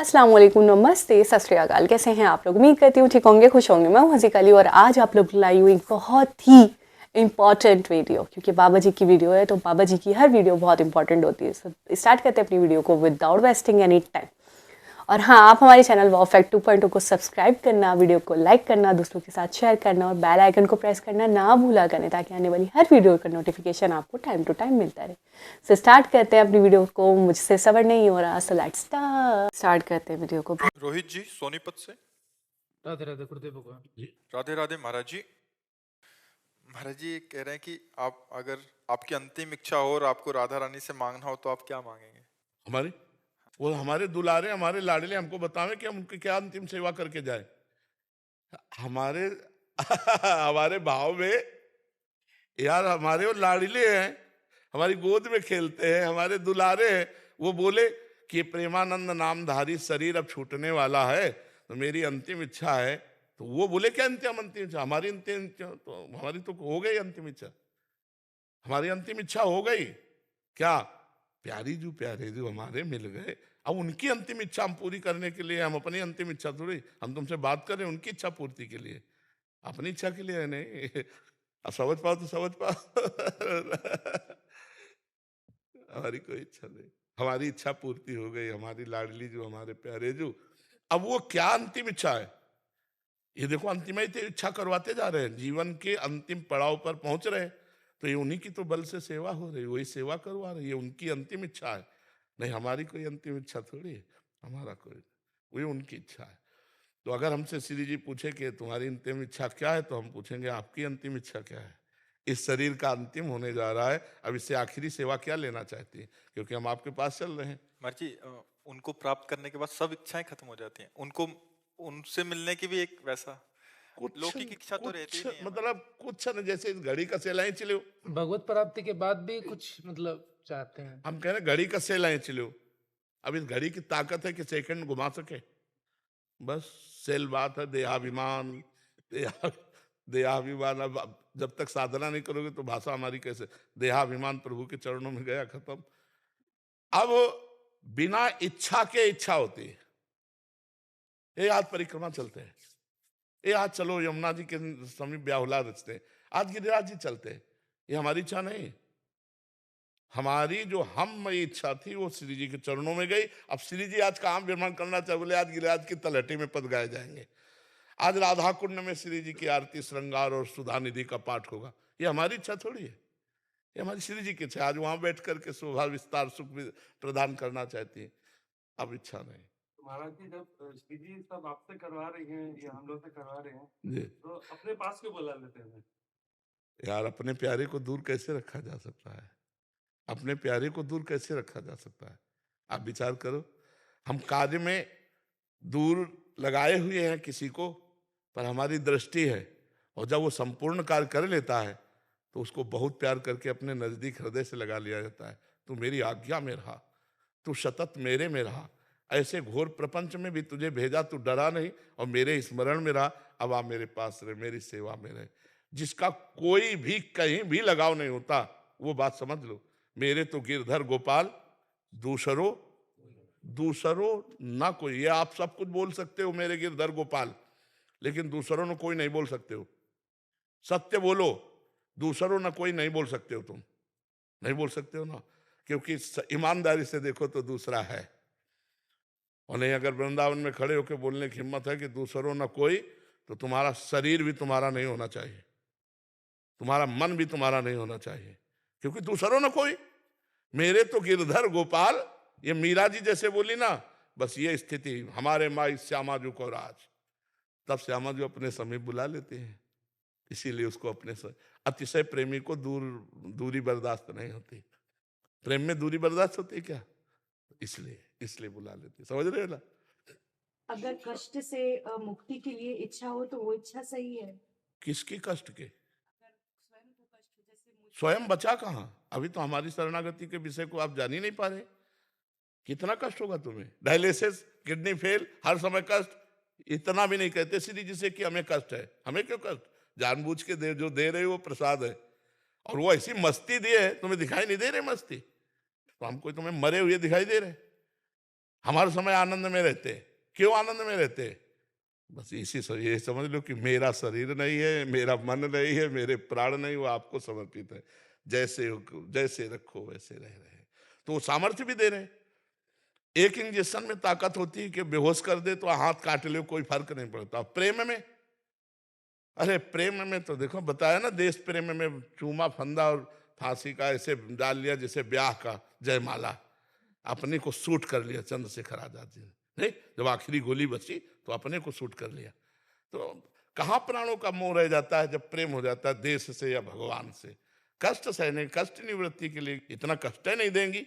अस्सलाम वालेकुम, नमस्ते, सत श्री अकाल। कैसे हैं आप लोग? उम्मीद करती हूँ ठीक होंगे, खुश होंगे। मैं हूँ हज़ीक अली और आज आप लोग लाई हुई एक बहुत ही इम्पॉर्टेंट वीडियो, क्योंकि बाबा जी की वीडियो है तो बाबा जी की हर वीडियो बहुत इंपॉर्टेंट होती है। सो स्टार्ट करते हैं अपनी वीडियो को विदाउट वेस्टिंग एनी टाइम। और हाँ, आप हमारे चैनल वाओ फैक्ट 2.0 को सब्सक्राइब करना, वीडियो को लाइक करना, दूसरों के साथ शेयर करना और बेल आइकन को प्रेस करना ना भूला करें, ताकि आने वाली हर वीडियो का नोटिफिकेशन आपको टाइम टू टाइम मिलता रहे। सो स्टार्ट करते हैं अपनी वीडियो को। मुझसे सबर नहीं हो रहा, सो लेट्स स्टार्ट करते हैं वीडियो को। रोहित जी सोनीपत से। राधे राधे गुरुदेव भगवान। राधे राधे महाराज जी। महाराज जी कह रहे हैं कि आप अगर आपकी अंतिम इच्छा हो और आपको राधा रानी से मांगना हो तो आप क्या मांगेंगे? हमारी वो हमारे दुलारे हमारे लाडले हमको बतावे कि हम उनकी क्या अंतिम सेवा करके जाए। हमारे हमारे भाव में यार हमारे वो लाडले हैं, हमारी गोद में खेलते हैं, हमारे दुलारे हैं। वो बोले कि प्रेमानंद नामधारी शरीर अब छूटने वाला है तो मेरी अंतिम इच्छा है। तो वो बोले क्या अंतिम अंतिम इच्छा? हमारी अंतिम इच्छा तो हमारी तो हो गई अंतिम इच्छा। हमारी अंतिम इच्छा हो गई क्या? प्यारे जो हमारे मिल गए। अब उनकी अंतिम इच्छा हम पूरी करने के लिए, हम अपनी अंतिम इच्छा थोड़ी, हम तुमसे बात कर रहे हैं उनकी इच्छा पूर्ति के लिए, अपनी इच्छा के लिए नहीं। अब समझ पाओ तो समझ पाओ। हमारी कोई इच्छा नहीं, हमारी इच्छा पूर्ति हो गई। हमारी लाडली जो, हमारे प्यारे जो, अब वो क्या अंतिम इच्छा है? ये देखो अंतिम इच्छा करवाते जा रहे हैं, जीवन के अंतिम पड़ाव पर पहुंच रहे हैं, तो ये उन्हीं की तो बल से सेवा हो रही, वही सेवा करवा रही है। उनकी अंतिम इच्छा है, नहीं हमारी कोई अंतिम इच्छा थोड़ी है। हमारा कोई, वही उनकी इच्छा है। तो अगर हमसे श्री जी पूछे कि तुम्हारी अंतिम इच्छा क्या है, तो हम पूछेंगे आपकी अंतिम इच्छा क्या है? इस शरीर का अंतिम होने जा रहा है, अब इससे आखिरी सेवा क्या लेना चाहती है? क्योंकि हम आपके पास चल रहे हैं। महाराज जी उनको प्राप्त करने के बाद सब इच्छाएं खत्म हो जाती हैं, उनको उनसे मिलने की भी एक वैसा लौकिक इच्छा तो रहती ही नहीं है। मतलब कुछ न, जैसे इस घड़ी का सेलाएं चलो, भगवत प्राप्ति के बाद भी कुछ मतलब चाहते हैं। हम कह रहे हैं घड़ी का सेलाएं चलो। अब इस घड़ी की ताकत है कि सेकंड घुमा सके, बस सेल बात है। देहाभिमान, देहा देहाभिमान। अब जब तक साधना नहीं करोगे तो भाषा हमारी कैसे? देहाभिमान प्रभु के चरणों में गया, खत्म। अब बिना इच्छा के इच्छा होती है। ये आज परिक्रमा चलते हैं, ये आज चलो यमुना जी के समीप ब्याहुला रचते हैं, आज गिरिराज जी चलते हैं। ये हमारी इच्छा नहीं, हमारी जो हम इच्छा थी वो श्री जी के चरणों में गई। अब श्री जी आज कहाँ विरमण करना चाहे? बोले आज गिरिराज की तलहटी में पद गाए जाएंगे, आज राधा कुंड में श्री जी की आरती, श्रृंगार और सुधा निधि का पाठ होगा। ये हमारी इच्छा थोड़ी है, ये हमारी श्री जी की इच्छा। आज वहां बैठ करके शोभा विस्तार सुख प्रदान करना चाहती है, अब इच्छा नहीं। महाराज जी जब श्री जी सब आपसे करवा रही हैं या हम लोग से करवा रहे हैं जी तो अपने पास क्यों बुला लेते हैं? यार, अपने प्यारे को दूर कैसे रखा जा सकता है? अपने प्यारे को दूर कैसे रखा जा सकता है? आप विचार करो। हम कार्य में दूर लगाए हुए हैं किसी को, पर हमारी दृष्टि है, और जब वो संपूर्ण कार्य कर लेता है तो उसको बहुत प्यार करके अपने नजदीक हृदय से लगा लिया जाता है। तू मेरी आज्ञा में रहा, तू सतत मेरे में रहा, ऐसे घोर प्रपंच में भी तुझे भेजा, तू डरा नहीं और मेरे स्मरण में रहा। अब आप मेरे पास रहे, मेरी सेवा में रहे। जिसका कोई भी कहीं भी लगाव नहीं होता, वो बात समझ लो। मेरे तो गिरधर गोपाल, दूसरों दूसरों ना कोई। ये आप सब कुछ बोल सकते हो मेरे गिरधर गोपाल, लेकिन दूसरों ने कोई नहीं बोल सकते हो। सत्य बोलो, दूसरों ना कोई नहीं बोल सकते हो, तुम नहीं बोल सकते हो ना, क्योंकि ईमानदारी से देखो तो दूसरा है। और नहीं, अगर वृंदावन में खड़े होकर बोलने की हिम्मत है कि दूसरों ना कोई, तो तुम्हारा शरीर भी तुम्हारा नहीं होना चाहिए, तुम्हारा मन भी तुम्हारा नहीं होना चाहिए, क्योंकि दूसरों ना कोई। मेरे तो गिरधर गोपाल, ये मीरा जी जैसे बोली ना, बस ये स्थिति। हमारे माई श्यामा जी को राज, तब श्यामा जी अपने समीप बुला लेते हैं। इसीलिए उसको अपने अतिशय प्रेमी को दूरी बर्दाश्त नहीं होती। प्रेम में दूरी बर्दाश्त होती है क्या? इसलिए इसलिए बुला लेते, समझ रहे हो ना? अगर कष्ट से मुक्ति के लिए इच्छा हो तो वो इच्छा सही है। किसकी कष्ट के? अगर स्वयं को कष्ट हो, जैसे मुझे स्वयं बचा कहाँ? अभी तो हमारी शरणागति के विषय को आप जान ही नहीं पा रहे। कितना कष्ट होगा तुम्हें? डायलिसिस, किडनी फेल, हर समय कष्ट। इतना भी नहीं कहते श्री जी से कि हमें कष्ट है। हमें क्यों कष्ट? जानबूझ के दे, जो दे रहे हो वो प्रसाद है। और वो ऐसी मस्ती दी है, तुम्हें दिखाई नहीं दे रहे मस्ती, तो हमको तुम्हें मरे हुए दिखाई दे रहे। हमारे समय आनंद में रहते। क्यों आनंद में रहते? बस इसी से ये समझ लो कि मेरा शरीर नहीं है, मेरा मन नहीं है, मेरे प्राण नहीं, वो आपको समर्पित है। जैसे रखो वैसे रह रहे हैं। तो वो सामर्थ्य भी दे रहे हैं। एक इंजेक्शन में ताकत होती है कि बेहोश कर दे तो हाथ काट ले, कोई फर्क नहीं पड़ता। प्रेम में, अरे प्रेम में तो देखो बताया ना, देश प्रेम में चूमा फंदा और फांसी का ऐसे डाल लिया जैसे ब्याह का जयमाला, अपने को सूट कर लिया चंद्रशेखर आजाद जी ने। नहीं, जब आखिरी गोली बची तो अपने को सूट कर लिया। तो कहाँ प्राणों का मोह रह जाता है जब प्रेम हो जाता है देश से या भगवान से। कष्ट सहने, कष्ट निवृत्ति के लिए इतना कष्ट नहीं देंगी।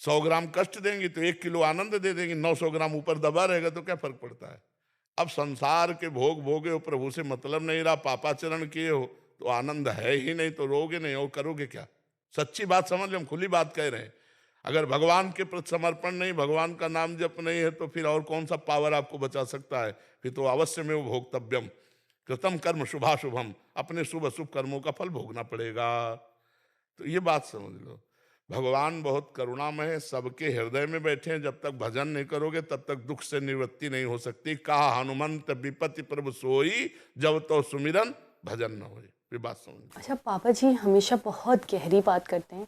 100 ग्राम कष्ट देंगी तो 1 किलो आनंद दे देंगी। 900 ग्राम ऊपर दबा रहेगा तो क्या फर्क पड़ता है। अब संसार के भोग भोगे हो, प्रभु से मतलब नहीं रहा, पापाचरण किए हो तो आनंद है ही नहीं, तो रोगे नहीं और करोगे क्या। सच्ची बात समझ लो, हम खुली बात कह रहे हैं। अगर भगवान के प्रति समर्पण नहीं, भगवान का नाम जप नहीं है तो फिर और कौन सा पावर आपको बचा सकता है। फिर तो अवश्य में वो भोक्तव्यम कृतम कर्म शुभाशुभम, अपने शुभ अशुभ कर्मों का फल भोगना पड़ेगा। तो ये बात समझ लो, भगवान बहुत करुणामय है, सबके हृदय में बैठे हैं। जब तक भजन नहीं करोगे तब तक दुख से निवृत्ति नहीं हो सकती। कहा हनुमंत विपत्ति प्रभु सोई, जब तो सुमिरन भजन न होए। ये बात समझ लो। अच्छा, पापा जी हमेशा बहुत गहरी बात करते हैं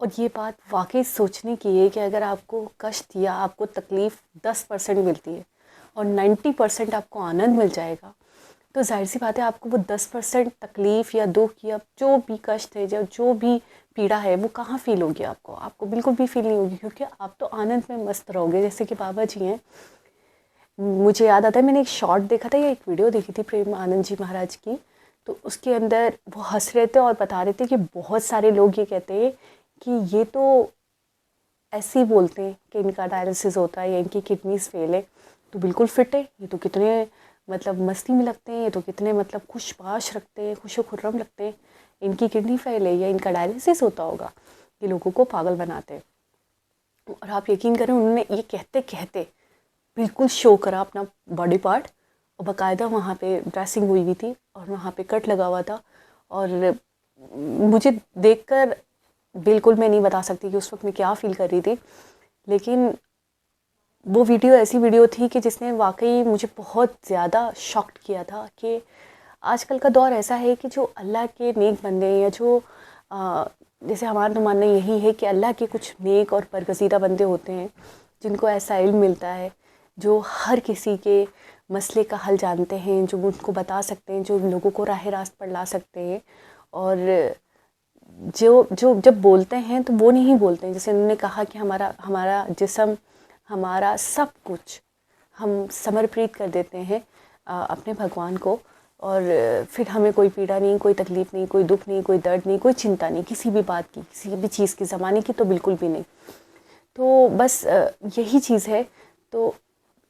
और ये बात वाकई सोचने की है कि अगर आपको कष्ट या आपको तकलीफ़ 10% मिलती है और 90% आपको आनंद मिल जाएगा, तो जाहिर सी बात है आपको वो 10% तकलीफ़ या दुख या जो भी कष्ट है या जो भी पीड़ा है वो कहाँ फील होगी आपको बिल्कुल भी फील नहीं होगी, क्योंकि आप तो आनंद में मस्त रहोगे। जैसे कि बाबा जी हैं, मुझे याद आता है मैंने एक शॉर्ट देखा था या एक वीडियो देखी थी प्रेम आनंद जी महाराज की, तो उसके अंदर वो हंस रहे थे और बता रहे थे कि बहुत सारे लोग ये कहते हैं कि ये तो ऐसे ही बोलते हैं कि इनका डायलिसिस होता है या इनकी किडनीज फेल है, तो बिल्कुल फिट है, ये तो कितने मतलब मस्ती में लगते हैं, ये तो कितने मतलब खुशबाश रखते हैं, खुशो खुर्रम लगते हैं, इनकी किडनी फेल है या इनका डायलिसिस होता होगा। ये लोगों को पागल बनाते हैं। और आप यकीन करें, उन्होंने ये कहते कहते बिल्कुल शो करा अपना बॉडी पार्ट, और बाकायदा वहाँ पे ड्रेसिंग हुई हुई थी और वहाँ पे कट लगा हुआ था। और मुझे देखकर बिल्कुल मैं नहीं बता सकती कि उस वक्त मैं क्या फ़ील कर रही थी, लेकिन वो वीडियो ऐसी वीडियो थी कि जिसने वाकई मुझे बहुत ज़्यादा शॉक्ड किया था कि आजकल का दौर ऐसा है कि जो अल्लाह के नेक बंदे या जो जैसे हमारा तो मानना यही है कि अल्लाह के कुछ नेक और बरगज़ीदा बंदे होते हैं जिनको ऐसा इल्म मिलता है, जो हर किसी के मसले का हल जानते हैं, जो उनको बता सकते हैं, जो लोगों को राह रास्त पर ला सकते हैं। और जो जो जब बोलते हैं तो वो नहीं बोलते हैं, जैसे उन्होंने कहा कि हमारा जिस्म, हमारा सब कुछ हम समर्पित कर देते हैं अपने भगवान को, और फिर हमें कोई पीड़ा नहीं, कोई तकलीफ़ नहीं, कोई दुख नहीं, कोई दर्द नहीं, कोई चिंता नहीं किसी भी बात की, किसी भी चीज़ की, ज़माने की तो बिल्कुल भी नहीं। तो बस यही चीज़ है। तो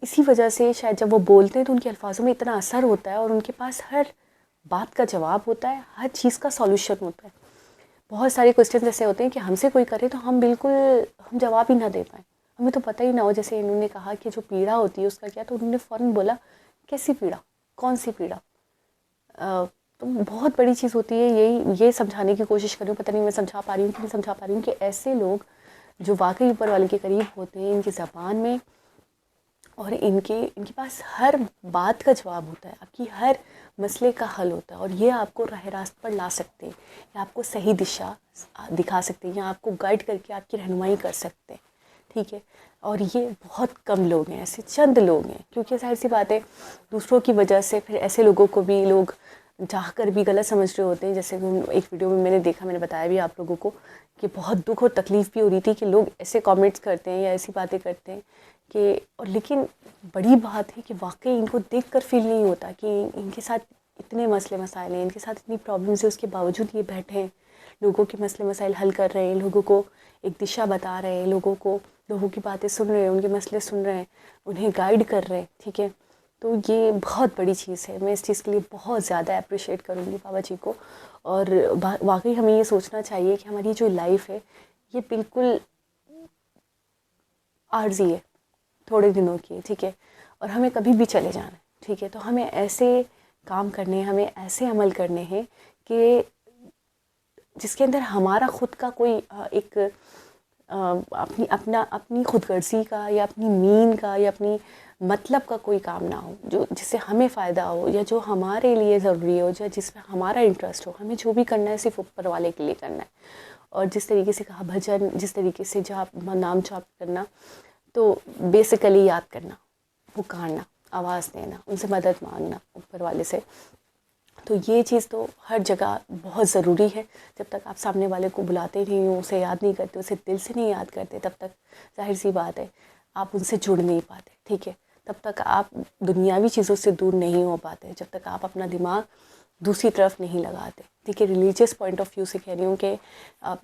इसी वजह से शायद जब वो बोलते हैं तो उनके अल्फाजों में इतना असर होता है और उनके पास हर बात का जवाब होता है, हर चीज़ का सॉल्यूशन होता है। बहुत सारे क्वेश्चन ऐसे होते हैं कि हमसे कोई करे तो हम जवाब ही ना दे पाएँ, हमें तो पता ही ना हो। जैसे इन्होंने कहा कि जो पीड़ा होती है उसका क्या, तो उन्होंने फ़ौरन बोला कैसी पीड़ा, कौन सी पीड़ा। तो बहुत बड़ी चीज़ होती है, ये समझाने की कोशिश कर रही हूँ, पता नहीं मैं समझा पा रही हूँ कि नहीं समझा पा रही हूँ, कि ऐसे लोग जो वाकई ऊपर वाले के करीब होते हैं, इनकी ज़बान में और इनके पास हर बात का जवाब होता है, आपकी हर मसले का हल होता है, और ये आपको राह रास्त पर ला सकते हैं, या आपको सही दिशा दिखा सकते हैं, या आपको गाइड करके आपकी रहनुमाई कर सकते हैं। ठीक है, और ये बहुत कम लोग हैं, ऐसे चंद लोग हैं, क्योंकि जाहिर सी बात है दूसरों की वजह से फिर ऐसे लोगों को भी लोग चाहकर भी गलत समझ रहे होते हैं। जैसे एक वीडियो में मैंने देखा, मैंने बताया भी आप लोगों को कि बहुत दुख और तकलीफ़ भी हो रही थी कि लोग ऐसे कमेंट्स करते हैं या ऐसी बातें करते हैं कि, और लेकिन बड़ी बात है कि वाकई इनको देखकर फील नहीं होता कि इनके साथ इतने मसले मसाइल हैं, इनके साथ इतनी प्रॉब्लम्स है, उसके बावजूद ये बैठे हैं, लोगों के मसले मसाइल हल कर रहे हैं, लोगों को एक दिशा बता रहे हैं, लोगों की बातें सुन रहे हैं, उनके मसले सुन रहे हैं, उन्हें गाइड कर रहे हैं। ठीक है, तो ये बहुत बड़ी चीज़ है। मैं इस चीज़ के लिए बहुत ज़्यादा अप्रिशिएट करूँगी बाबा जी को। और वाकई हमें ये सोचना चाहिए कि हमारी जो लाइफ है ये बिल्कुल आर्जी है, थोड़े दिनों की। ठीक है, और हमें कभी भी चले जाना है। ठीक है, तो हमें ऐसे काम करने हैं, हमें ऐसे अमल करने हैं कि जिसके अंदर हमारा खुद का कोई एक अपनी खुदगर्जी का या अपनी मीन का या अपनी मतलब का कोई काम ना हो, जो जिससे हमें फ़ायदा हो या जो हमारे लिए ज़रूरी हो, या जिसमें हमारा इंटरेस्ट हो। हमें जो भी करना है सिर्फ ऊपर वाले के लिए करना है। और जिस तरीके से कहा भजन, जिस तरीके से नाम जाप करना, तो बेसिकली याद करना, पुकारना, आवाज़ देना, उनसे मदद मांगना ऊपर वाले से। तो ये चीज़ तो हर जगह बहुत ज़रूरी है। जब तक आप सामने वाले को बुलाते नहीं हो, उसे याद नहीं करते, उसे दिल से नहीं याद करते, तब तक जाहिर सी बात है आप उनसे जुड़ नहीं पाते, ठीक है। तब तक आप दुनियावी चीज़ों से दूर नहीं हो पाते, जब तक आप अपना दिमाग दूसरी तरफ नहीं लगाते, ठीक है। रिलीजियस पॉइंट ऑफ व्यू से कह रही हूँ कि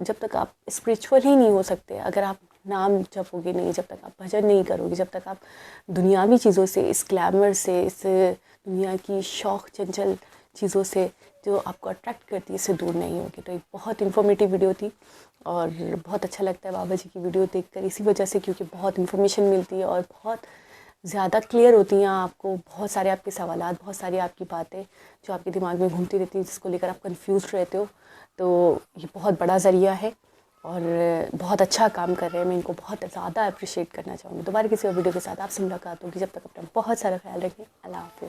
जब तक आप स्पिरिचुअल ही नहीं हो सकते, अगर आप नाम जपोगे नहीं, जब तक आप भजन नहीं करोगे, जब तक आप दुनियावी चीज़ों से, इस ग्लैमर से, इस दुनिया की शौक चंचल चीज़ों से जो आपको अट्रैक्ट करती है, इससे दूर नहीं होगी। तो एक बहुत इन्फॉर्मेटिव वीडियो थी और बहुत अच्छा लगता है बाबा जी की वीडियो देखकर, इसी वजह से, क्योंकि बहुत इन्फॉर्मेशन मिलती है और बहुत ज़्यादा क्लियर होती हैं आपको। बहुत सारे आपके सवालात, बहुत सारी आपकी बातें जो आपके दिमाग में घूमती रहती हैं, जिसको लेकर आप कंफ्यूज रहते हो। तो ये बहुत बड़ा ज़रिया है और बहुत अच्छा काम कर रहे हैं। मैं इनको बहुत ज़्यादा अप्रिशिएट करना चाहूँगी। दोबारा किसी और वीडियो के साथ आपसे मुलाकात होगी। जब तक अपना बहुत सारा ख्याल रखें। अल्लाह हाफ़िज़।